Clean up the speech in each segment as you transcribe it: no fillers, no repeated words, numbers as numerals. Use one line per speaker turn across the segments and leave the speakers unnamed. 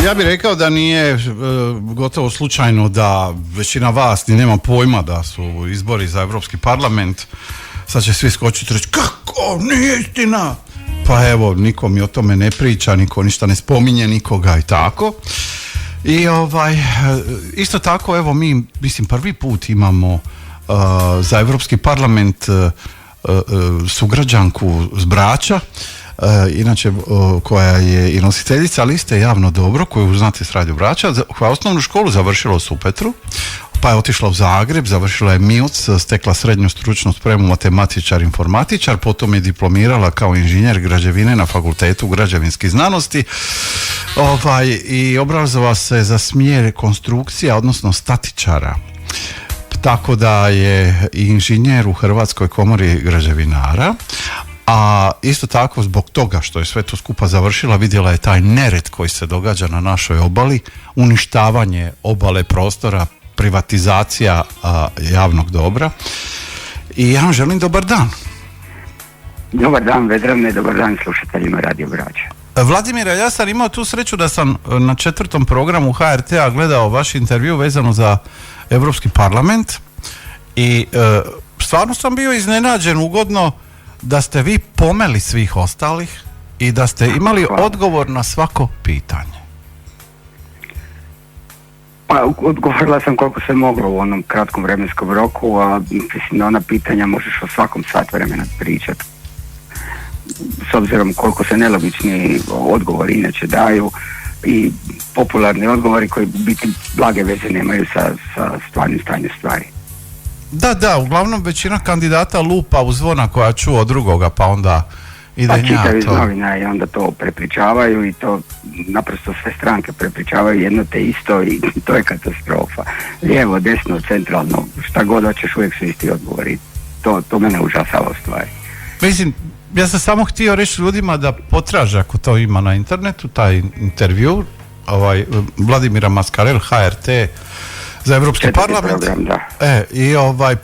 Ja bih rekao da nije gotovo slučajno da većina vas ni nema pojma da su izbori za Europski parlament. Sad će svi skočiti i reći kako, nije istina. Pa evo, niko mi o tome ne priča, niko ništa ne spominje nikoga i tako. I isto tako, evo mi, mislim, prvi put imamo za Europski parlament sugrađanku s Brača, inače koja je i nositeljica liste Javno dobro, koju znate s Radio Brača, koja je osnovnu školu završila u Supetru, pa je otišla u Zagreb, završila je MILC, stekla srednju stručnu spremu matematičar, informatičar, potom je diplomirala kao inženjer građevine na Fakultetu građevinskih znanosti i obrazovala se za smjer konstrukcija, odnosno statičara. Tako da je inženjer u Hrvatskoj komori građevinara, a isto tako zbog toga što je sve to skupa završila, vidjela je taj nered koji se događa na našoj obali, uništavanje obale, prostora, privatizacija javnog dobra. I ja vam želim dobar dan.
Dobar dan, Vedrane, dobar dan slušateljima Radio Brača.
Vladimira, ja sam imao tu sreću da sam na 4. programu HRT-a gledao vaš intervju vezano za Europski parlament i stvarno sam bio iznenađen ugodno da ste vi pomeli svih ostalih i da ste imali odgovor na svako pitanje.
Pa, odgovorila sam koliko se moglo u onom kratkom vremenskom roku, a mislim da ona pitanja možeš o svakom sat vremena pričati. S obzirom koliko se nelogični odgovori inače daju i popularni odgovori koji biti blage veze nemaju sa stvarnim stanjem stvari.
Da, uglavnom većina kandidata lupa u zvona koja čuo drugoga, pa onda ide nja to.
Pa čitavi iz novina i onda to prepričavaju i to naprosto sve stranke prepričavaju jedno te isto i to je katastrofa. Lijevo, desno, centralno, šta god hoćeš, uvijek su isti odgovori. To mene užasava u stvari.
Mislim, ja sam samo htio reći ljudima da potraže ako to ima na internetu, taj intervju, Vladimira Maskarel, HRT, za Europski parlament.
Program,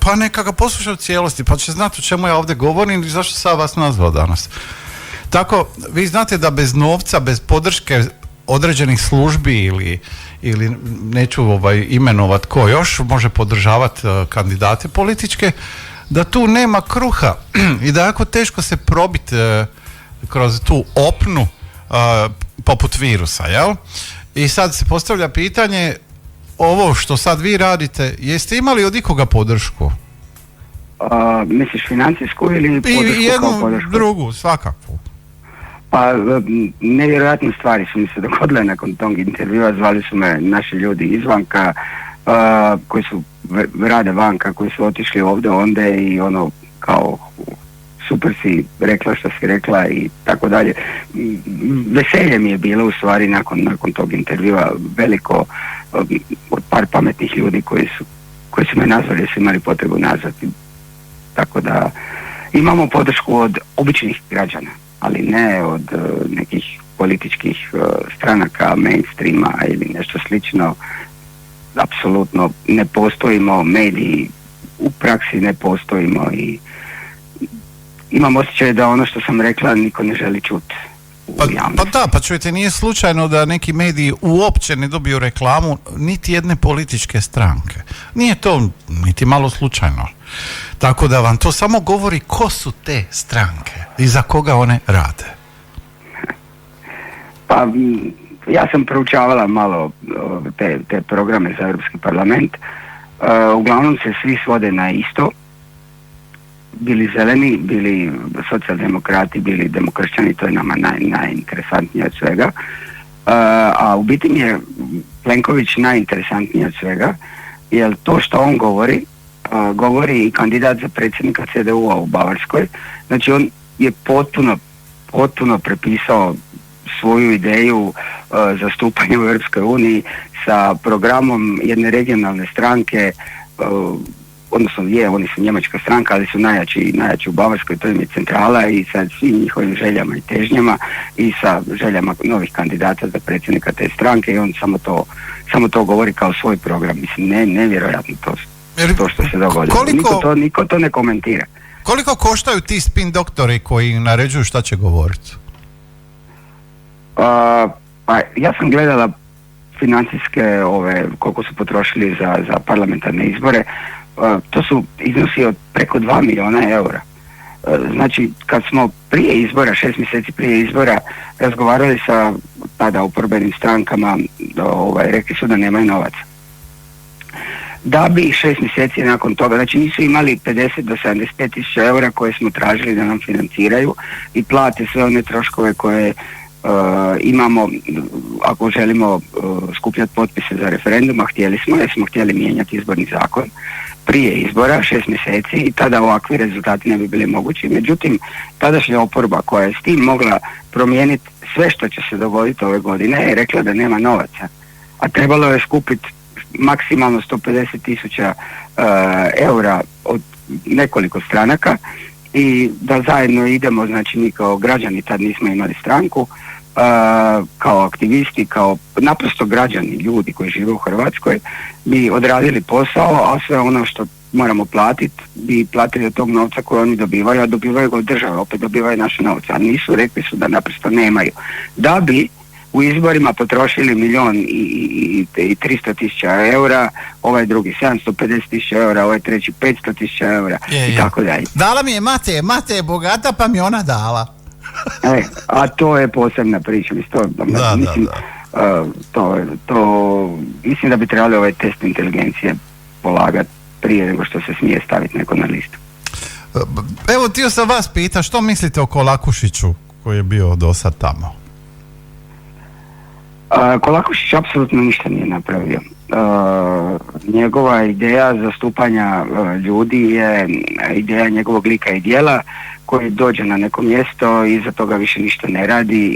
pa neka ga posluša u cijelosti, pa će znati o čemu ja ovdje govorim i zašto sam vas nazvao danas. Tako, vi znate da bez novca, bez podrške određenih službi ili neću imenovat ko još može podržavati kandidate političke, da tu nema kruha i da je jako teško se probiti kroz tu opnu poput virusa, jel? I sad se postavlja pitanje, ovo što sad vi radite, jeste imali od ikoga podršku?
Misliš financijsku ili podršku kao podršku? I jednu,
drugu, svakakvu.
Pa nevjerojatne stvari su mi se dogodile nakon tog intervjua. Zvali su me naši ljudi izvanka koji su rade vanka, koji su otišli ovdje onda i ono kao super si rekla što si rekla i tako dalje. Veselje mi je bilo u stvari nakon tog intervjua veliko od par pametnih ljudi koji su me nazvali, su imali potrebu nazvati. Tako da imamo podršku od običnih građana, ali ne od nekih političkih stranaka, mainstreama ili nešto slično. Apsolutno ne postojimo, mediji u praksi ne postojimo i imam osjećaj da ono što sam rekla niko ne želi čuti.
Pa čujete, nije slučajno da neki mediji uopće ne dobiju reklamu niti jedne političke stranke. Nije to niti malo slučajno. Tako da vam to samo govori ko su te stranke i za koga one rade.
Pa ja sam proučavala malo te programe za Europski parlament. Uglavnom se svi svode na isto. Bili zeleni, bili socijaldemokrati, bili demokršćani, to je nama najinteresantnije od svega. A u biti mi je Plenković najinteresantnije od svega, jer to što on govori i kandidat za predsjednika CDU-a u Bavarskoj. Znači on je potpuno prepisao svoju ideju zastupanja u Europskoj uniji sa programom jedne regionalne stranke, odnosno oni su njemačka stranka, ali su najjači u Bavarskoj, to im je centrala i sa svim njihovim željama i težnjama i sa željama novih kandidata za predsjednika te stranke i on samo to govori kao svoj program. Mislim, nevjerojatno to što se dogodilo. Niko to ne komentira.
Koliko koštaju ti spin doktori koji naređuju šta će govoriti?
Pa ja sam gledala financijske, koliko su potrošili za parlamentarne izbore, to su iznosi od preko 2 milijuna eura. Znači, kad smo prije izbora, 6 mjeseci prije izbora, razgovarali sa tada oporbenim strankama, rekli su da nemaju novaca. Da bi 6 mjeseci nakon toga, znači nisu imali 50 do 75 tisuća eura koje smo tražili da nam financiraju i plate sve one troškove koje imamo ako želimo skupljati potpise za referendum, a htjeli smo, jer smo htjeli mijenjati izborni zakon prije izbora, 6 mjeseci, i tada ovakvi rezultati ne bi bili mogući. Međutim, tadašnja oporba koja je s tim mogla promijeniti sve što će se dogoditi ove godine je rekla da nema novaca, a trebalo je skupiti maksimalno 150 tisuća eura od nekoliko stranaka i da zajedno idemo, znači mi kao građani, tad nismo imali stranku, kao aktivisti, kao naprosto građani, ljudi koji žive u Hrvatskoj, bi odradili posao, a sve ono što moramo platiti bi platili od tog novca koji oni dobivaju, a dobivaju ga od države, opet dobivaju naše novce, a nisu, rekli su da naprosto nemaju. Da bi u izborima potrošili 1.300.000 tisuća eura, ovaj drugi 750 tisuća eura, ovaj treći 500 tisuća eura i tako dalje.
Dala mi je Mate je bogata pa mi ona dala.
A to je posebna priča. Mislim da bi trebali ovaj test inteligencije polagati prije nego što se smije staviti neko na listu.
Evo, htio sam vas pita, što mislite o Kolakušiću koji je bio do sad tamo?
Kolakušić apsolutno ništa nije napravio. Njegova ideja zastupanja ljudi je ideja njegovog lika i djela koji dođe na neko mjesto i iza toga više ništa ne radi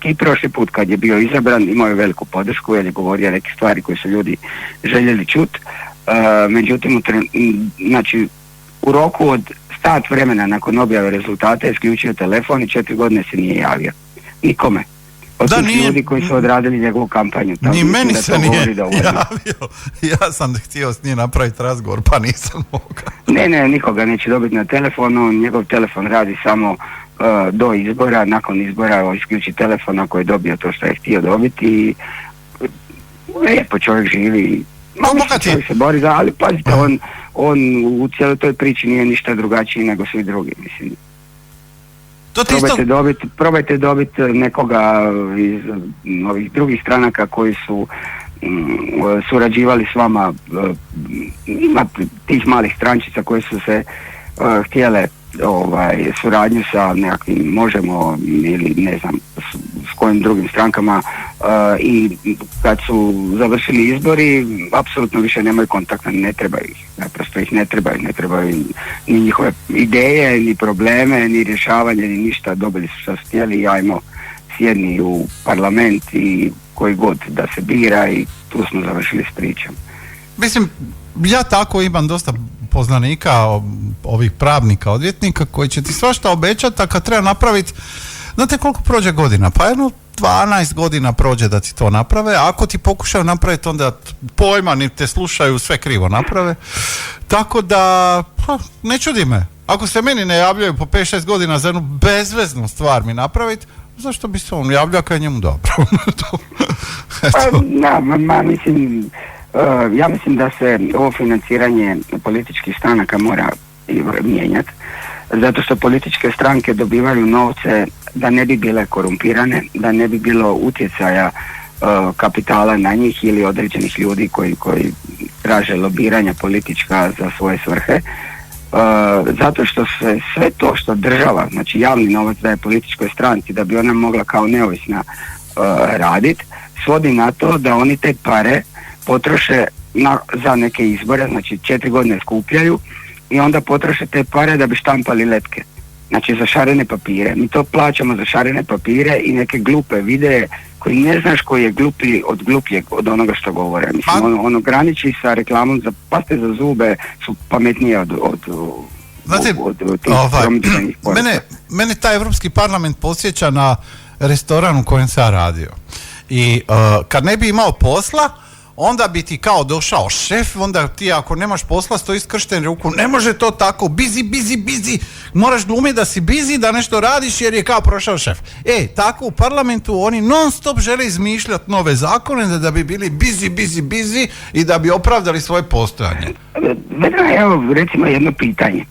i prošli put kad je bio izabran imao je veliku podršku jer je govorio neke stvari koje su ljudi željeli čuti. Međutim, znači, u roku od sat vremena nakon objave rezultata je isključio telefon i 4 godine se nije javio nikome. Od tih ljudi koji su odradili njegovu kampanju.
Ni meni se nije javio. Ja sam htio s njim napraviti razgovor, pa nisam mogao.
Ne, nikoga neće dobiti na telefonu. Njegov telefon radi samo do izbora. Nakon izbora isključi telefon ako je dobio to što je htio dobiti. I lijepo čovjek živi. Čovjek se bori ali pazite, on u cijeloj toj priči nije ništa drugačiji nego svi drugi, mislim. Probajte dobiti nekoga iz ovih drugih stranaka koji su surađivali s vama. Ima tih malih strančica koje su se htjele suradnju sa nekakvim Možemo ili ne znam s kojim drugim strankama i kad su završili izbori apsolutno više nemaju kontakta, ne trebaju ih, naprosto ih ne trebaju ni njihove ideje, ni probleme, ni rješavanje, ni ništa. Dobili su što su htjeli i ajmo sjedni u parlament i koji god da se bira i tu smo završili s pričom.
Mislim, ja tako imam dosta poznanika, ovih pravnika, odvjetnika koji će ti svašta obećati, a kad treba napraviti, znate koliko prođe godina? Pa jedno 12 godina prođe da ti to naprave, a ako ti pokušaju napraviti onda pojma ni te slušaju, sve krivo naprave. Tako da, ne čudi me. Ako se meni ne javljaju po 5-6 godina za jednu bezveznu stvar mi napraviti, zašto bi se on javljao kad je njemu dobro?
Ja mislim da se ovo financiranje političkih stranaka mora mijenjati, zato što političke stranke dobivaju novce da ne bi bile korumpirane, da ne bi bilo utjecaja kapitala na njih ili određenih ljudi koji traže lobiranja politička za svoje svrhe. Zato što se sve to što država, znači javni novac daje političkoj stranci da bi ona mogla kao neovisna raditi, svodi na to da oni te pare potroše za neke izbore, znači 4 godine skupljaju i onda potroše te pare da bi štampali letke, znači za šarene papire. Mi to plaćamo za šarene papire i neke glupe videe koji ne znaš koji je gluplji od glupljeg od onoga što govore. Mislim, ono graniči sa reklamom za paste za zube su pametnije od tih promidžbenih poreza.
Mene taj Europski parlament podsjeća na restoran u kojem sam radio. I kad ne bi imao posla, onda bi ti kao došao šef, onda ti ako nemaš posla stoji skršten ruku, ne može to tako, busy, moraš glumiti da si busy, da nešto radiš jer je kao prošao šef. Tako u parlamentu oni non stop žele izmišljati nove zakone da bi bili busy i da bi opravdali svoje postojanje.
Vedrane, evo recimo jedno pitanje.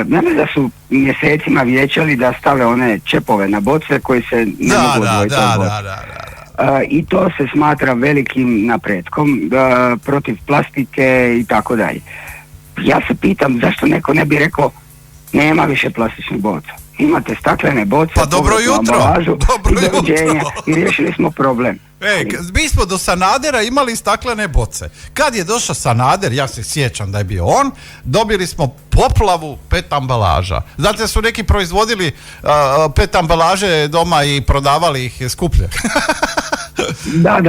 Znam da su mjesecima vijećali da stave one čepove na boce koji se ne mogu odvojiti od boce. I to se smatra velikim napretkom protiv plastike i tako dalje. Ja se pitam zašto neko ne bi rekao nema više plastičnih boca. Imate staklene boce,
pa dobro jutro,
i riješili smo problem.
Mi smo do Sanadera imali staklene boce. Kad je došao Sanader, ja se sjećam da je bio on, dobili smo poplavu PET ambalaža. Znate, su neki proizvodili PET ambalaže doma i prodavali ih skuplje.
Da,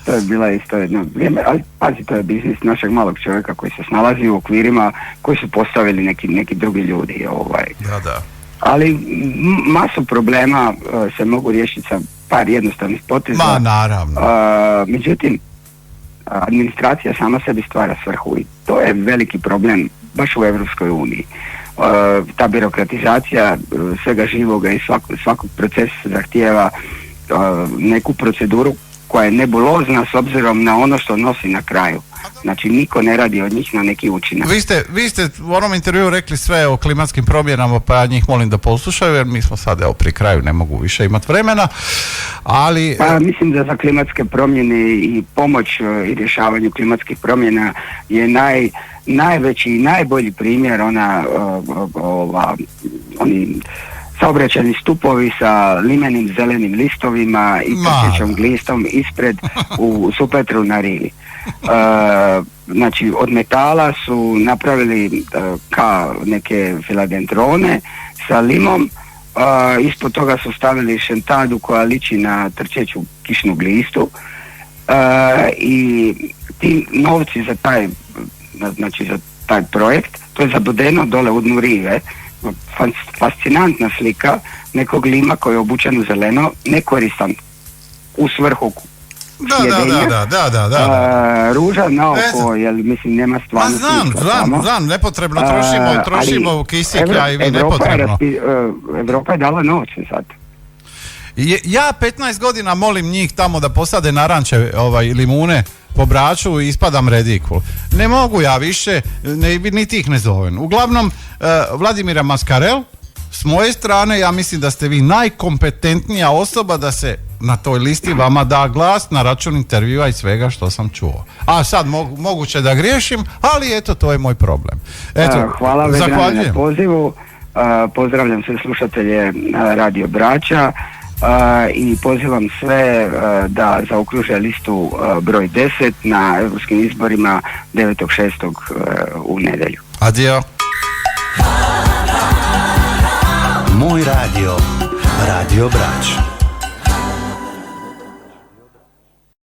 to je bila isto jedno vrijeme, ali pazi, to je biznis našeg malog čovjeka koji se snalazi u okvirima koji su postavili neki drugi ljudi.
Da.
Ali masu problema se mogu riješiti sa par jednostavnih poteza.
Ma, naravno.
Međutim, administracija sama sebi stvara svrhu i to je veliki problem baš u Europskoj uniji. Ta birokratizacija svega živoga i svakog procesa zahtijeva neku proceduru koja je nebulozna s obzirom na ono što nosi na kraju. Znači, niko ne radi od njih na neki učinak.
Vi ste u onom intervjuu rekli sve o klimatskim promjenama, pa ja njih molim da poslušaju, jer mi smo sad pri kraju, ne mogu više imati vremena, ali...
Pa mislim da za klimatske promjene i pomoć i rješavanju klimatskih promjena je najveći i najbolji primjer oni saobraćajni stupovi sa limenim zelenim listovima i pršećom glistom ispred u Supetru na rivi. Znači, od metala su napravili kao neke filadentrone sa limom, ispod toga su stavili šentadu koja liči na trčeću kišnu glistu i ti novci za taj projekt, to je zabodeno dole u dnu rive, fascinantna slika nekog lima koji je obučen u zeleno, nekoristan u svrhu sjedenja.
Da.
Ruža na oko, jer mislim nema stvarno
znam, nepotrebno trošimo kisik, i vi nepotrebno.
Evropa je dala novce sad.
Ja 15 godina molim njih tamo da posade naranče limune po Braču i ispadam redikul. Ne mogu ja više, niti ih ne zovem. Uglavnom, Vladimira Maskarel, s moje strane, ja mislim da ste vi najkompetentnija osoba da se na toj listi vama da glas na račun intervjua i svega što sam čuo. A sad moguće da griješim, ali eto, to je moj problem.
Hvala Vedrane na pozivu. Pozdravljam sve slušatelje Radio Brača. I pozivam sve da zaokruže listu broj 10 na europskim izborima 9.6. U nedjelju.
Adio.
Moj radio, Radio Brač.